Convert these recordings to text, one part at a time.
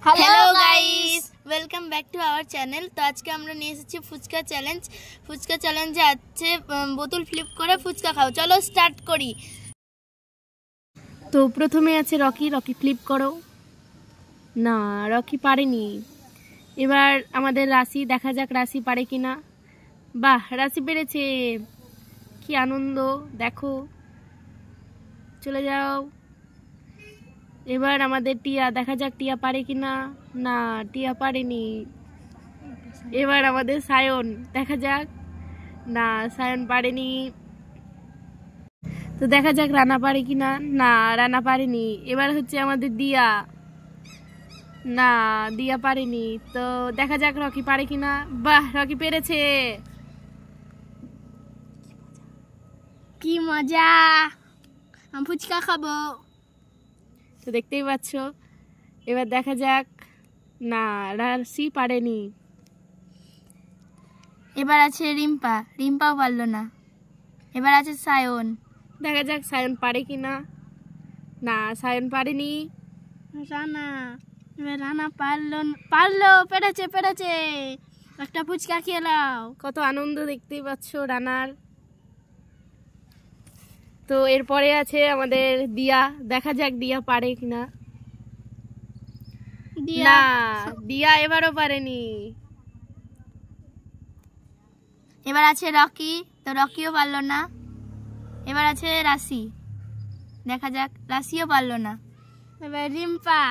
Hello guys, welcome back to our channel. তো আজকে আমরা নিয়ে এসেছি ফুচকা চ্যালেঞ্জ। ফুচকা চ্যালেঞ্জে আছে বোতল ফ্লিপ করে ফুচকা খাও। চলো স্টার্ট করি। তো প্রথমে আছে রকি। রকি ফ্লিপ করো। না, রকি পারেনি। এবার আমাদের রাশি, দেখা যাক রাশি পারে কিনা। বাহ, রাশি পেরেছে, কি আনন্দ দেখো। চলে যাও। এবার আমাদের টিয়া, দেখা যাক টিয়া পারে কিনা। না, টিয়া পারেনি। এবার আমাদের সায়ন, দেখা যাক। না, সায়ন পারেনি। তো দেখা যাক রানা পারে কিনা। না, রানা পারেনি। এবার হচ্ছে আমাদের দিয়া। না, দিয়া পারেনি। তো দেখা যাক রকি পারে কিনা। বাহ, রকি পেরেছে, কি মজা, আমি ফুচকা খাবো। তো দেখতেই পাচ্ছ। এবার দেখা যাক। না, রাশি পারেনি। এবার আছে রিম্পা, রিম্পাও পারলো না। এবার আছে সায়ন, দেখা যাক সায়ন পারে কিনা। না, সায়ন পারেনি। রানা, এবার রানা পারলো, পেরেছে পেরেছে। একটা ফুচকা খেয়ে নাও। কত আনন্দ দেখতেই পাচ্ছ রানার। তো এরপরে আছে আমাদের দিয়া, দেখা যাক দিয়া পারে কিনা। না, দিয়া এবারও পারেনি। এবার আছে রকি, তো রকিও পারলো না। এবার আছে রাশি, দেখা যাক রাশিও পারলো না। এবার রিম্পা,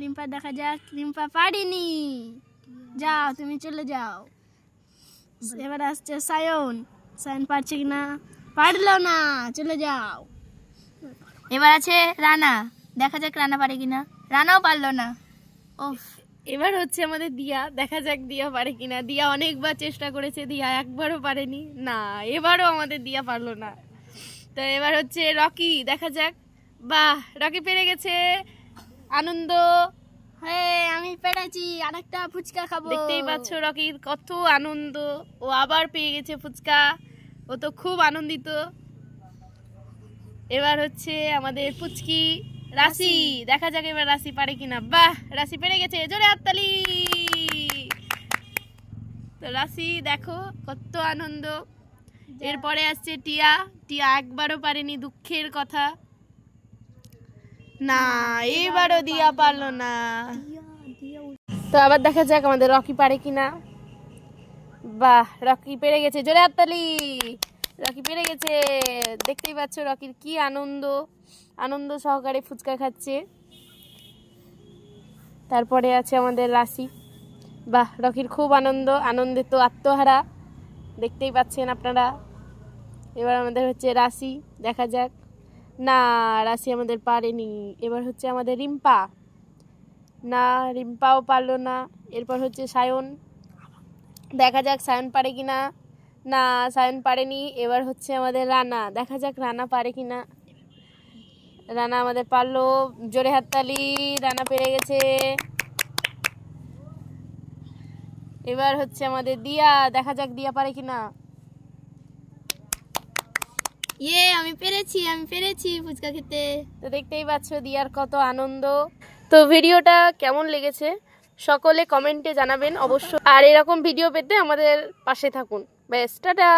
রিম্পা দেখা যাক, রিম্পা পারিনি। যাও, তুমি চলে যাও। এবার আসছে সায়ন, সায়ন পারছে কিনা। পারলো না, চলে যাও। এবার আছে রানা, দেখা যাক রানা পারে কিনা। রানাও পারলো না। ওফ। এবার হচ্ছে আমাদের দিয়া, দেখা যাক দিয়া পারে কিনা। দিয়া অনেকবার চেষ্টা করেছে, দিয়া একবারও পারেনি। না, এবারও আমাদের দিয়া পারলো না। তো এবার হচ্ছে রকি, দেখা যাক। বাহ, রকি পেরে গেছে, আনন্দ। হ্যাঁ, আমি পেরেছি, আরেকটা ফুচকা খাবো। দেখতেই পাচ্ছ রকির কত আনন্দ, ও আবার পেয়ে গেছে ফুচকা। ও তো খুব আনন্দিত। এবার হচ্ছে আমাদের পুচকি রাশি, দেখা যাক এবার রাশি পারে কিনা। বাহ, রাশি পেরে গেছে, জোরে হাততালি। তো রাশি দেখো কত আনন্দ। এরপরে আসছে টিয়া, টিয়া একবারও পারেনি, দুঃখের কথা। না, এবারও দিয়া পারলো না। তো আবার দেখা যাক আমাদের রকি পারে কিনা। বাহ, রকি পেরে গেছে, জোরে হাততালি। রকি পেরে গেছে, দেখতেই পাচ্ছ রকির কি আনন্দ, আনন্দ সহকারে ফুচকা খাচ্ছে। তারপরে আছে আমাদের রাশি। বাহ, রকির খুব আনন্দ, আনন্দে তো আত্মহারা, দেখতেই পাচ্ছেন আপনারা। এবার আমাদের হচ্ছে রাশি, দেখা যাক। না, রাশি আমাদের পারেনি। এবার হচ্ছে আমাদের রিম্পা। না, রিম্পাও পারলো না। এরপর হচ্ছে সায়ন, দেখা যাক সায়ন পারে কিনা। না, সায়ন পারেনি। এবার হচ্ছে আমাদের রানা, দেখা যাক রানা পারে কিনা। রানা আমাদের পারলো, জোরে হাততালি। রানা পেরে গেছে। এবার হচ্ছে আমাদের দিয়া, দেখা যাক দিয়া পারে কিনা। আমি পেরেছি ফুচকা খেতে। তো দেখতেই পাচ্ছ দিয়ার কত আনন্দ। তো ভিডিওটা কেমন লেগেছে সকলে কমেন্টে জানাবেন অবশ্যই। আর এরকম ভিডিও পেতে আমাদের পাশে থাকুন। বেশ, টাটা।